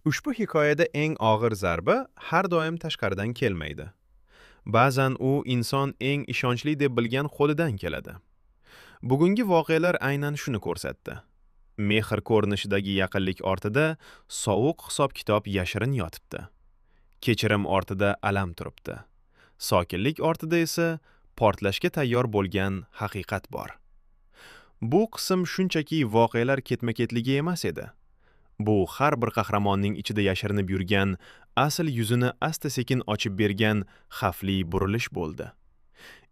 Ushbu hikoyada eng og'ir zarba har doim tashqaridan kelmaydi. Ba'zan u inson eng ishonchli deb bilgan qo'lidan keladi. Bugungi voqealar aynan shuni ko'rsatdi. Mehr ko'rinishidagi yaqinlik ortida sovuq hisob-kitob yashirin yotibdi. Kechirim ortida alam turibdi. Sokinlik ortida esa portlashga tayyor bo'lgan haqiqat bor. Bu qism shunchaki voqealar ketma-ketligi emas edi. Bu har bir qahramonning ichida yashirinib yurgan, asl yuzini asta-sekin ochib bergan xavfli burilish bo'ldi.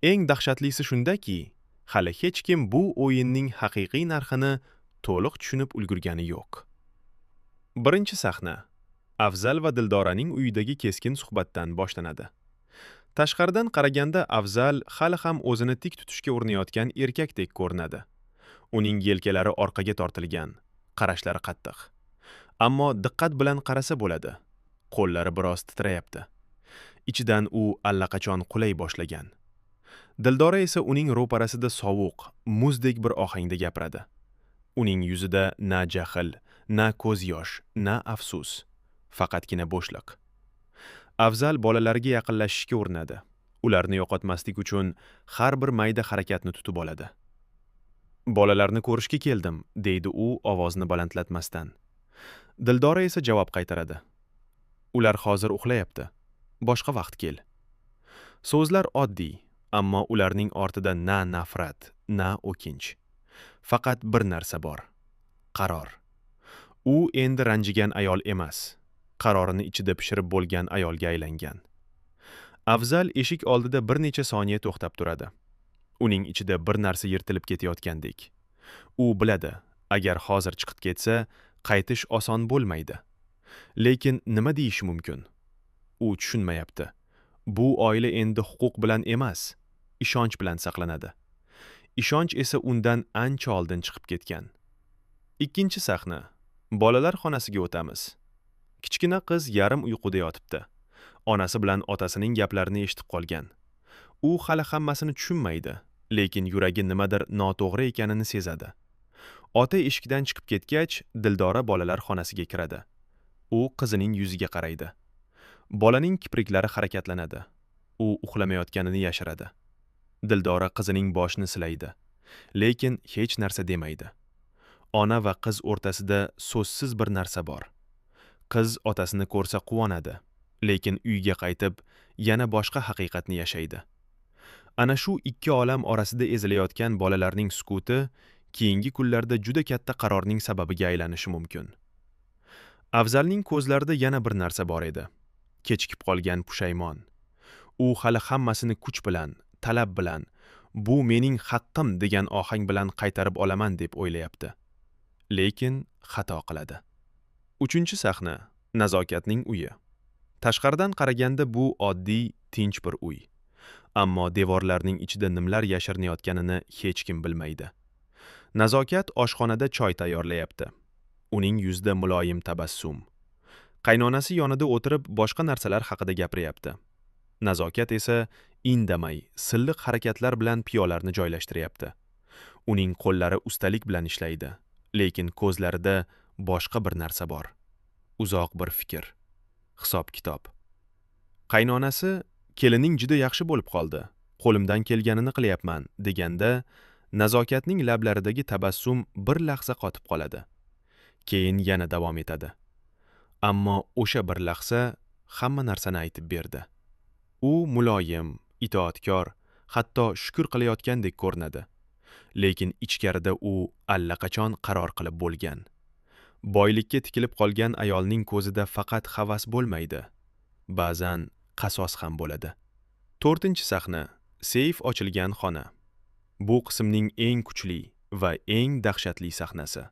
Eng dahshatlisi shundaki, hali hech kim bu o'yinning haqiqiy narxini to'liq tushunib ulgurgani yo'q. Birinchi sahna Afzal va Dildoraning uyidagi keskin suhbatdan boshlanadi. Tashqaridan qaraganda Afzal hali ham o'zini tik tutishga urinayotgan erkakdek ko'rinadi. Uning yelkalari orqaga tortilgan, qarashlari qattiq. Ammo diqqat bilan qarasa bo'ladi. Qo'llari biroz titrayapti. Ichidan u allaqachon qulay boshlagan. Dildora esa uning ro'parasida sovuq, muzdek bir ohangda gapiradi. Uning yuzida na jahl, na ko'z yosh, na afsus, faqatgina bo'shliq. Afzal bolalariga yaqinlashishga urinadi. Ularni yo'qotmaslik uchun har bir mayda harakatni tutib oladi. Bolalarni ko'rishga keldim, deydi u ovozni balandlatmasdan. Dildora esa javob qaytaradi. Ular hozir uxlayapti. Boshqa vaqt kel. So'zlar oddiy, ammo ularning ortida na nafrat, na o'kinch. Faqat bir narsa bor. Qaror. U endi ranjigan ayol emas, qarorini ichida pishirib bo'lgan ayolga aylangan. Afzal eshik oldida bir necha soniya to'xtab turadi. Uning ichida bir narsa yirtilib ketayotgandek. U biladi, agar hozir chiqib ketsa, qaytish oson bo'lmaydi. Lekin nima deyish mumkin? U tushunmayapti. Bu oila endi huquq bilan emas, ishonch bilan saqlanadi. Ishonch esa undan ancha oldin chiqib ketgan. Ikkinchi sahna. Bolalar xonasiga o'tamiz. Kichkina qiz yarim uyquda yotibdi. Onasi bilan otasining gaplarini eshitib qolgan. U hali hammasini tushunmaydi, lekin yuragi nimadir noto'g'ri ekanini sezadi. Ota eshikdan chiqib ketgach, Dildora bolalar xonasiga kiradi. U qizining yuziga qaraydi. Bolaning kipriklari harakatlanadi. U uxlamayotganini yashiradi. Dildora qizining boshini silaydi, lekin hech narsa demaydi. Ona va qiz o'rtasida so'zsiz bir narsa bor. Qiz otasini ko'rsa quvonadi, lekin uyga qaytib, yana boshqa haqiqatni yashaydi. Ana shu ikki olam orasida ezilayotgan bolalarning sukuti keyingi kunlarda juda katta qarorning sababiga aylanishi mumkin. Afzalning ko'zlarida yana bir narsa bor edi. Kechikib qolgan pushaymon. U hali hammasini kuch bilan, talab bilan, bu mening haqqim degan ohang bilan qaytarib olaman deb o'ylayapti. Lekin xato qiladi. Uchinchi sahna Nazokatning uyi. Tashqaridan qaraganda bu oddiy, tinch bir uy. Ammo devorlarning ichida nimlar yashirinayotganini hech kim bilmaydi. Nazokat oshxonada choy tayyorlayapti. Uning yuzida muloyim tabassum. Qaynonasi yonida o'tirib boshqa narsalar haqida gapiryapti. Nazokat esa indamay, silliq harakatlar bilan piyolarni joylashtiryapti. Uning qo'llari ustalik bilan ishlaydi, lekin ko'zlarida boshqa bir narsa bor. Uzoq bir fikr, hisob-kitob. Qaynonasi kelining juda yaxshi bo'lib qoldi. Qo'limdan kelganini qilyapman deganda, Nazokatning lablaridagi tabassum bir lahza qotib qoladi. Keyin yana davom etadi. Ammo o'sha bir lahza hamma narsani aytib berdi. U muloyim, itoatkor, hatto shukr qilayotgandek ko'rinadi. Lekin ichkarida u allaqachon qaror qilib bo'lgan. Boylikka tikilib qolgan ayolning ko'zida faqat havas bo'lmaydi. Ba'zan qasos ham bo'ladi. To'rtinchi sahna Seyf ochilgan xona. Bu qismning eng kuchli va eng dahshatli sahnasi.